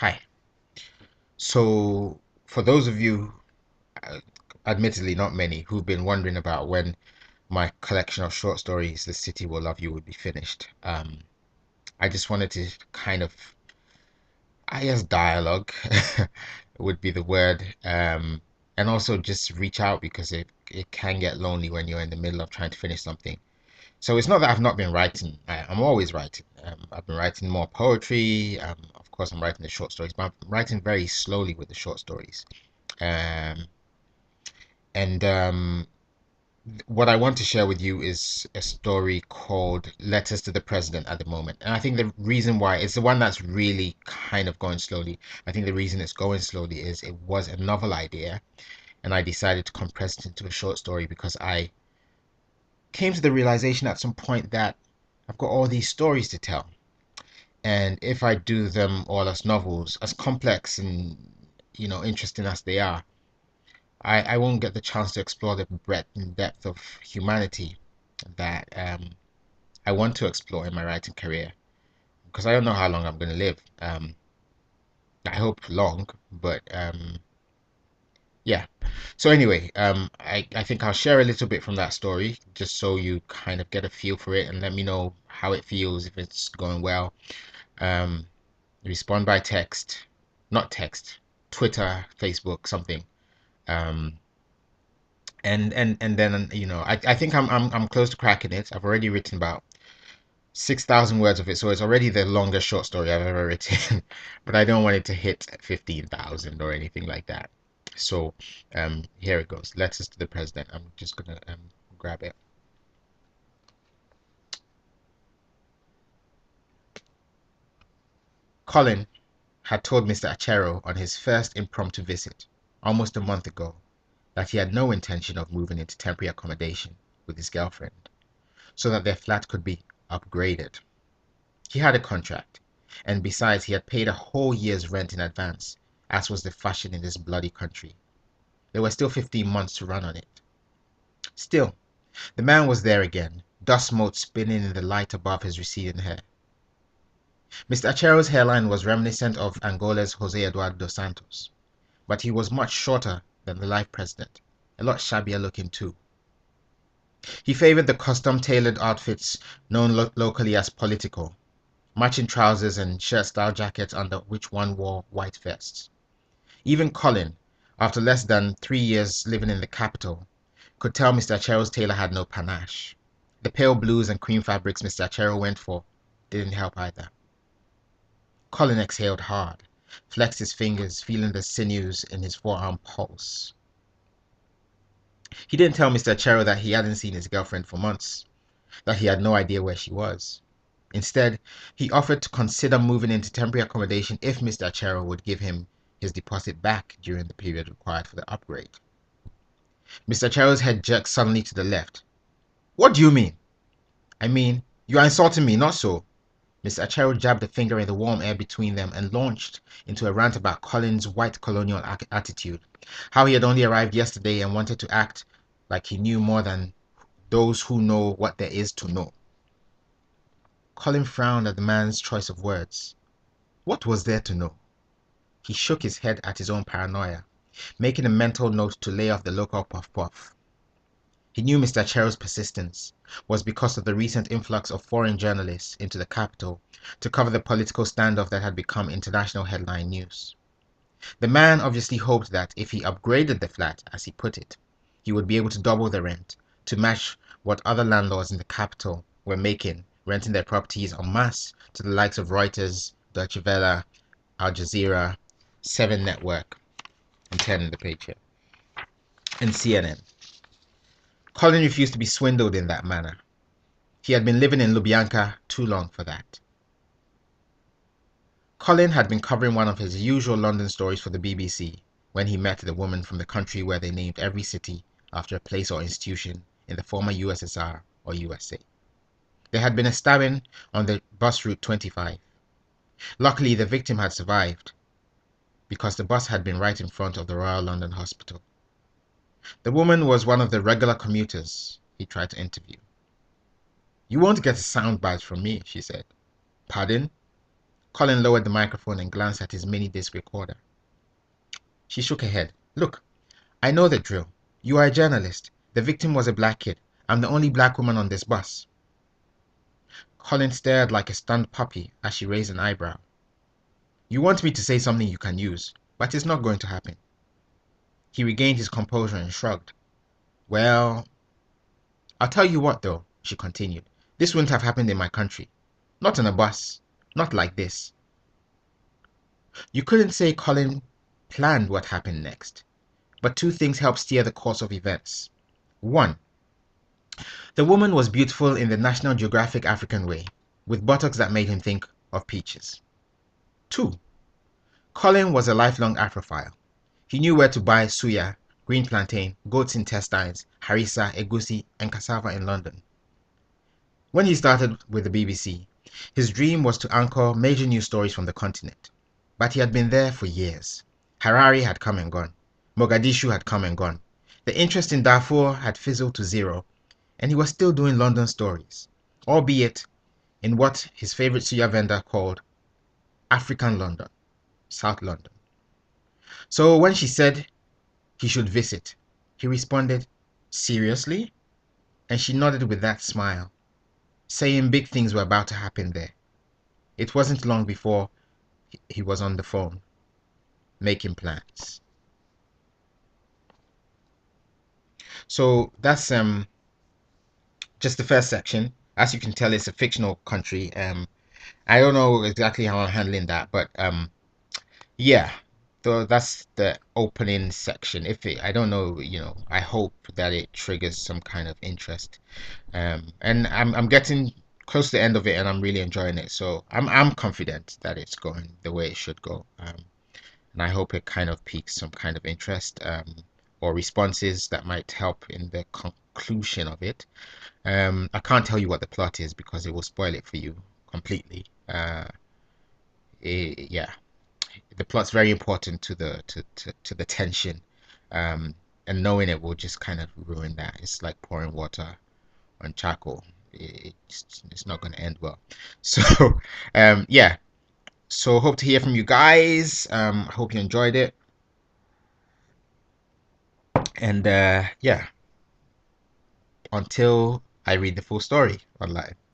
Hi. So, for those of you, uh, admittedly not many, who've been wondering about when my collection of short stories, The City Will Love You, would be finished, I just wanted to kind of, I guess, dialogue would be the word, and also just reach out because it can get lonely when you're in the middle of trying to finish something. So it's not that I've not been writing. I'm always writing. I've been writing more poetry. Of course, I'm writing the short stories, but I'm writing very slowly with the short stories. Um, and what I want to share with you is a story called Letters to the President at the moment. And I think the reason why it's the one that's really kind of going slowly. I think the reason it's going slowly is it was a novel idea, and I decided to compress it into a short story because I came to the realization at some point that I've got all these stories to tell. And if I do them all as novels, as complex and interesting as they are, I won't get the chance to explore the breadth and depth of humanity that I want to explore in my writing career because I don't know how long I'm going to live. I hope long, but yeah. So anyway, I think I'll share a little bit from that story just so you kind of get a feel for it and let me know how it feels, if it's going well. Um, Respond by text, not text, Twitter, Facebook, something. Um, and then I think I'm close to cracking it. I've already written about 6,000 words of it, so it's already the longest short story I've ever written. But I don't want it to hit 15,000 or anything like that. So here it goes. Letters to the President. I'm just gonna grab it. Colin had told Mr. Achero on his first impromptu visit, almost a month ago, that he had no intention of moving into temporary accommodation with his girlfriend, so that their flat could be upgraded. He had a contract, and besides, he had paid a whole year's rent in advance, as was the fashion in this bloody country. There were still 15 months to run on it. Still, the man was there again, dust motes spinning in the light above his receding hair. Mr. Achero's hairline was reminiscent of Angola's Jose Eduardo dos Santos, but he was much shorter than the life president, a lot shabbier looking too. He favored the custom-tailored outfits known locally as political, matching trousers and shirt-style jackets under which one wore white vests. Even Colin, after less than 3 years living in the capital, could tell Mr. Achero's tailor had no panache. The pale blues and cream fabrics Mr. Achero went for didn't help either. Colin exhaled hard, flexed his fingers, feeling the sinews in his forearm pulse. He didn't tell Mr. Achero that he hadn't seen his girlfriend for months, that he had no idea where she was. Instead, he offered to consider moving into temporary accommodation if Mr. Achero would give him his deposit back during the period required for the upgrade. Mr. Achero's head jerked suddenly to the left. What do you mean? I mean, you are insulting me, not so. Mr. Achero jabbed a finger in the warm air between them and launched into a rant about Colin's white colonial attitude, how he had only arrived yesterday and wanted to act like he knew more than those who know what there is to know. Colin frowned at the man's choice of words. What was there to know? He shook his head at his own paranoia, making a mental note to lay off the local puff-puff. He knew Mr. Achero's persistence was because of the recent influx of foreign journalists into the capital to cover the political standoff that had become international headline news. The man obviously hoped that if he upgraded the flat, as he put it, he would be able to double the rent to match what other landlords in the capital were making, renting their properties en masse to the likes of Reuters, Deutsche Welle, Al Jazeera, Seven Network, I'm turning the page here, and CNN. Colin refused to be swindled in that manner. He had been living in Lubyanka too long for that. Colin had been covering one of his usual London stories for the BBC when he met the woman from the country where they named every city after a place or institution in the former USSR or USA. There had been a stabbing on the bus route 25. Luckily, the victim had survived because the bus had been right in front of the Royal London Hospital. The woman was one of the regular commuters he tried to interview. You won't get a soundbite from me, she said. Pardon? Colin lowered the microphone and glanced at his mini disc recorder. She shook her head. Look, I know the drill. You are a journalist. The victim was a black kid. I'm the only black woman on this bus. Colin stared like a stunned puppy as she raised an eyebrow. You want me to say something you can use, but it's not going to happen. He regained his composure and shrugged. Well, I'll tell you what though, she continued. This wouldn't have happened in my country. Not on a bus. Not like this. You couldn't say Colin planned what happened next. But two things helped steer the course of events. One, the woman was beautiful in the National Geographic African way, with buttocks that made him think of peaches. Two, Colin was a lifelong Afrophile. He knew where to buy suya, green plantain, goat's intestines, harissa, egusi, and cassava in London. When he started with the BBC, his dream was to anchor major news stories from the continent. But he had been there for years. Harare had come and gone. Mogadishu had come and gone. The interest in Darfur had fizzled to zero, and he was still doing London stories, albeit in what his favorite suya vendor called African London, South London. So when she said he should visit, he responded, seriously? And she nodded with that smile, saying big things were about to happen there. It wasn't long before he was on the phone, making plans. So that's just the first section. As you can tell, it's a fictional country. I don't know exactly how I'm handling that, but yeah. So that's the opening section. If it, I don't know, I hope that it triggers some kind of interest. And I'm getting close to the end of it, and I'm really enjoying it. So I'm confident that it's going the way it should go. And I hope it kind of piques some kind of interest, or responses that might help in the conclusion of it. I can't tell you what the plot is because it will spoil it for you completely. Yeah, the plot's very important to the tension, and knowing it will just kind of ruin that. It's like pouring water on charcoal. It's not going to end well. So, yeah. So hope to hear from you guys. I hope you enjoyed it. And yeah, until I read the full story online.